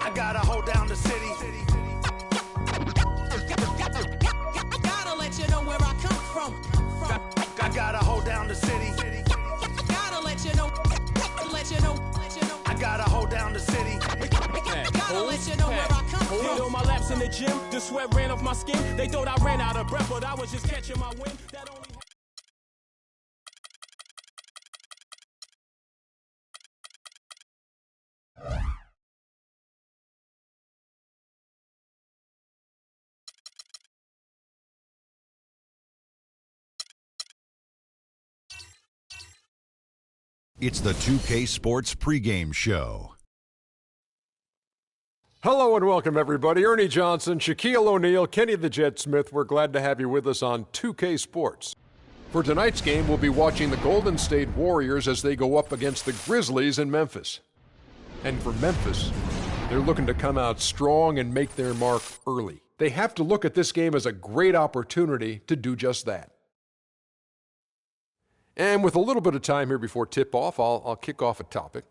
I gotta hold down the city. Gotta let you know where I come from. I gotta hold down the city. Gotta let you know. I gotta hold down the city. Gotta let you know where I come from. Did all my laps in the gym, the sweat ran off my skin. They thought I ran out of breath, but I was just catching my wind. That only It's the 2K Sports pregame show. Hello and welcome, everybody. Ernie Johnson, Shaquille O'Neal, Kenny the Jet Smith. We're glad to have you with us on 2K Sports. For tonight's game, we'll be watching the Golden State Warriors as they go up against the Grizzlies in Memphis. And for Memphis, they're looking to come out strong and make their mark early. They have to look at this game as a great opportunity to do just that. And with a little bit of time here before tip-off, I'll kick off a topic.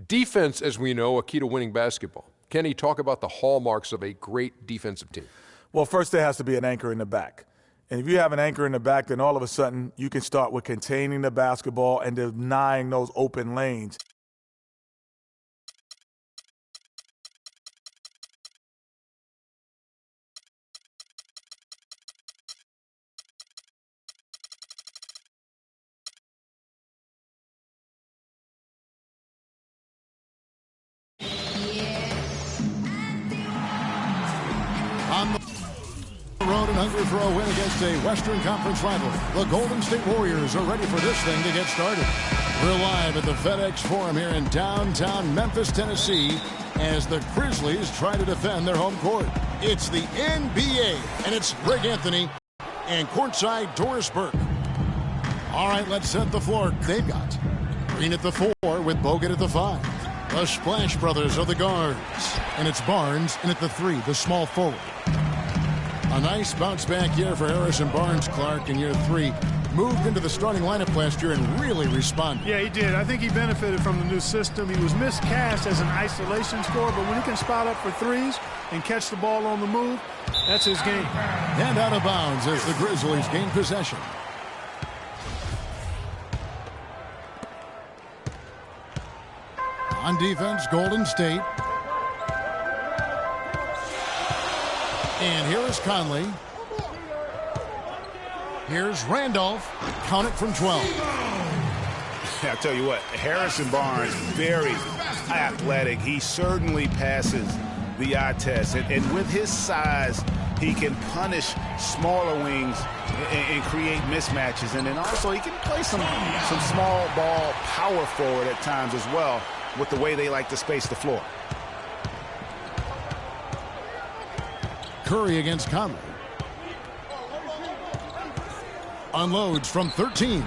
Defense, as we know, a key to winning basketball. Kenny, talk about the hallmarks of a great defensive team. Well, first there has to be an anchor in the back. And if you have an anchor in the back, then all of a sudden you can start with containing the basketball and denying those open lanes. On the road and hungry for a win against a Western Conference rival, the Golden State Warriors are ready for this thing to get started. We're live at the FedEx Forum here in downtown Memphis, Tennessee, as the Grizzlies try to defend their home court. It's the NBA, and it's Greg Anthony and courtside Doris Burke. All right, let's set the floor. They've got Green at the 4 with Bogut at the 5. The Splash Brothers are the guards. And it's Barnes in at the 3, the small forward. A nice bounce back year for Harrison Barnes Clark in year 3. moved into the starting lineup last year and really responded. Yeah, he did. I think he benefited from the new system. He was miscast as an isolation scorer, but when he can spot up for threes and catch the ball on the move, that's his game. And out of bounds as the Grizzlies gain possession. On defense, Golden State. And here is Conley. Here's Randolph. Count it from 12. I tell you what, Harrison Barnes, very athletic. He certainly passes the eye test. And with his size, he can punish smaller wings and create mismatches. And then also he can play some small ball power forward at times as well with the way they like to space the floor. Curry against Conley. Unloads from 13.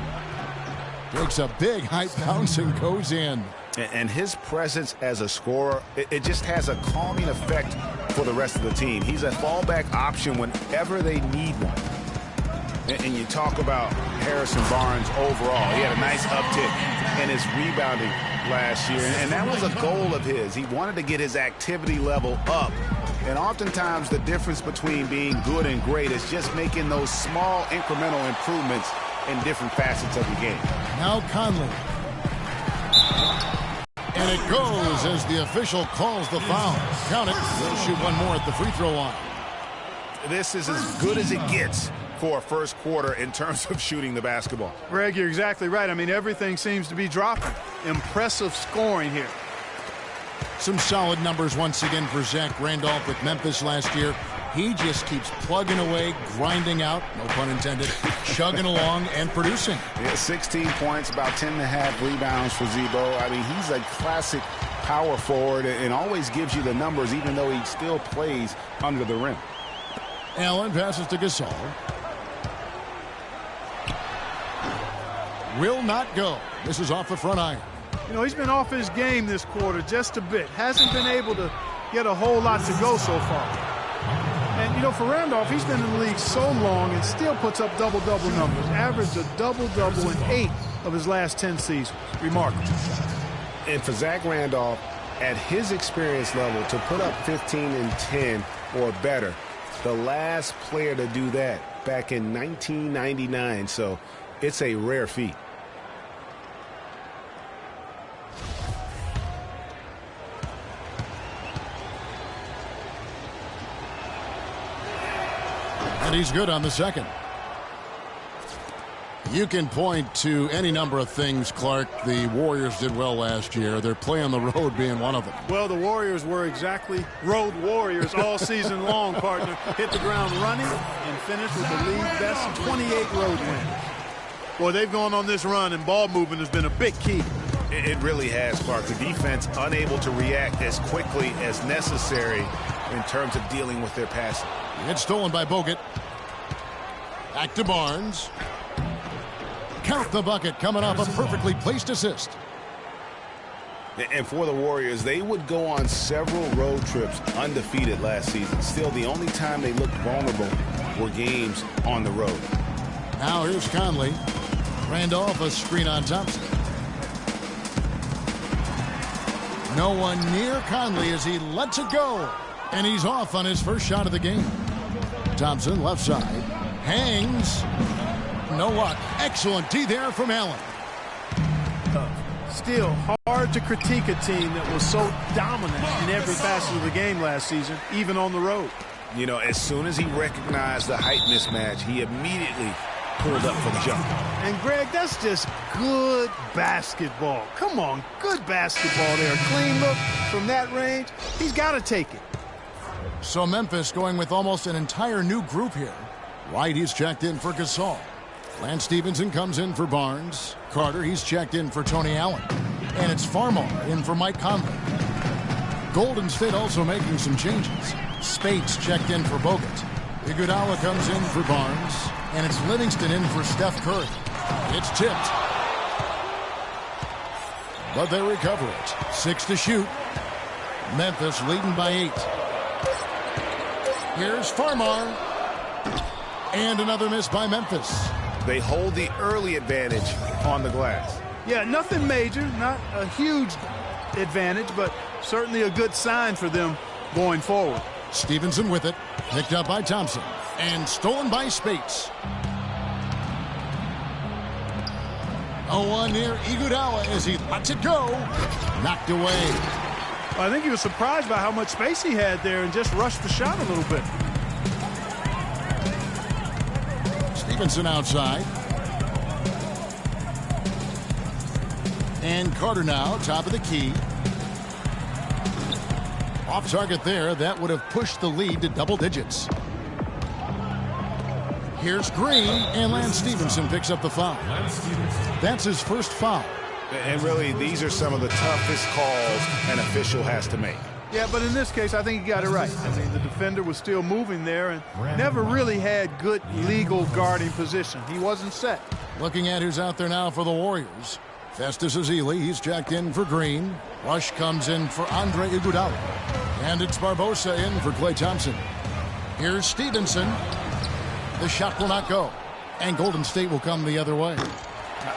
Takes a big high bounce and goes in. And his presence as a scorer, it just has a calming effect for the rest of the team. He's a fallback option whenever they need one. And you talk about Harrison Barnes overall. He had a nice uptick in his rebounding last year. And that was a goal of his. He wanted to get his activity level up. And oftentimes the difference between being good and great is just making those small incremental improvements in different facets of the game. Now Conley. And it goes as the official calls the foul. Count it. They'll shoot one more at the free throw line. This is as good as it gets for a first quarter in terms of shooting the basketball. Greg, you're exactly right. I mean, everything seems to be dropping. Impressive scoring here. Some solid numbers once again for Zach Randolph with Memphis last year. He just keeps plugging away, grinding out, no pun intended, chugging along and producing. Yeah, 16 points, about 10.5 rebounds for Zebo. I mean, he's a classic power forward and always gives you the numbers even though he still plays under the rim. Allen passes to Gasol. Will not go. This is off the front iron. You know, he's been off his game this quarter just a bit. Hasn't been able to get a whole lot to go so far. And, you know, for Randolph, he's been in the league so long and still puts up double-double numbers. Averaged a double-double in 8 of his last 10 seasons. Remarkable. And for Zach Randolph, at his experience level, to put up 15 and 10 or better, the last player to do that back in 1999. So it's a rare feat. And he's good on the second. You can point to any number of things, Clark. The Warriors did well last year. Their play on the road being one of them. Well, the Warriors were exactly road warriors all season long, partner. Hit the ground running and finished with the league best 28 road wins. Boy, they've gone on this run, and ball movement has been a big key. It really has, Clark. The defense unable to react as quickly as necessary in terms of dealing with their passing. It's stolen by Bogut. Back to Barnes. Count the bucket coming off a perfectly placed assist. And for the Warriors, they would go on several road trips undefeated last season. Still, the only time they looked vulnerable were games on the road. Now here's Conley. Randolph, a screen on Thompson. No one near Conley as he lets it go. And he's off on his first shot of the game. Thompson, left side. Hangs. No luck. Excellent D there from Allen. Still hard to critique a team that was so dominant in every facet of the game last season, even on the road. You know, as soon as he recognized the height mismatch, he immediately pulled up for the jump. And, Greg, that's just good basketball. Come on, good basketball there. Clean look from that range. He's got to take it. So Memphis going with almost an entire new group here. White, he's checked in for Gasol. Lance Stevenson comes in for Barnes. Carter, he's checked in for Tony Allen. And it's Farmar in for Mike Conley. Golden State also making some changes. Spates checked in for Bogut. Iguodala comes in for Barnes. And it's Livingston in for Steph Curry. It's tipped. But they recover it. 6 to shoot. Memphis leading by 8. Here's Farmar. And another miss by Memphis. They hold the early advantage on the glass. Yeah, nothing major, not a huge advantage, but certainly a good sign for them going forward. Stevenson with it, picked up by Thompson, and stolen by Spates. 0-1 near Iguodala as he lets it go. Knocked away. Well, I think he was surprised by how much space he had there and just rushed the shot a little bit. Stevenson outside. And Carter now, top of the key. Off target there. That would have pushed the lead to double digits. Here's Green, and Lance Stevenson picks up the foul. That's his first foul. And really, these are some of the toughest calls an official has to make. Yeah, but in this case, I think he got it right. I mean, the defender was still moving there and never really had good legal guarding position. He wasn't set. Looking at who's out there now for the Warriors. Festus Ezeli, he's checked in for Green. Rush comes in for Andre Iguodala. And it's Barbosa in for Klay Thompson. Here's Stevenson. The shot will not go. And Golden State will come the other way.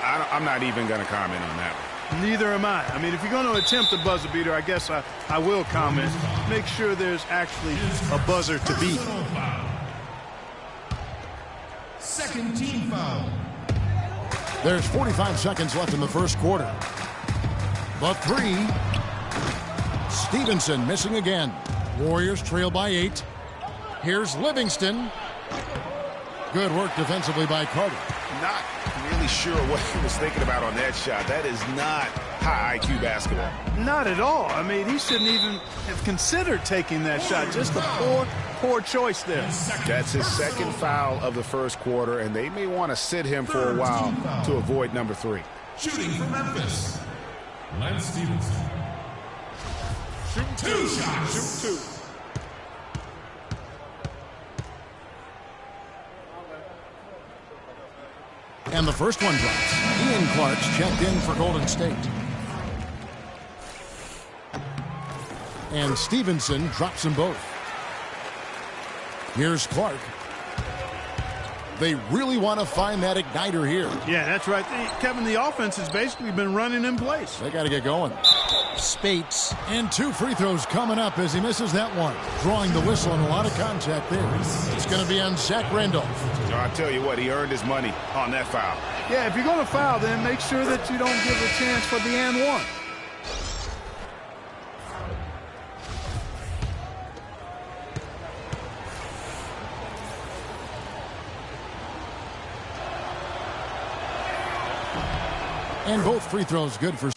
I'm not even going to comment on that one. Neither am I. I mean, if you're going to attempt a buzzer beater, I guess I will comment. Make sure there's actually a buzzer to beat. Second team foul. There's 45 seconds left in the first quarter. The three. Stevenson missing again. Warriors trail by 8. Here's Livingston. Good work defensively by Carter. Not really sure what he was thinking about on that shot. That is not high IQ basketball. Not at all. I mean, he shouldn't even have considered taking that shot. Just a poor choice there. That's his second foul of the first quarter, and they may want to sit him for a while to avoid number 3. Shooting for Memphis. Lance Stevenson. Shoot 2 shots. Shoot 2. And the first one drops. Ian Clark's checked in for Golden State. And Stevenson drops them both. Here's Clark. They really want to find that igniter here. Yeah, that's right. Kevin, the offense has basically been running in place. They got to get going. Spates. And 2 free throws coming up as he misses that one. Drawing the whistle and a lot of contact there. It's going to be on Zach Randolph. I'll tell you what, he earned his money on that foul. Yeah, if you're going to foul, then make sure that you don't give a chance for the and one. And both free throws good for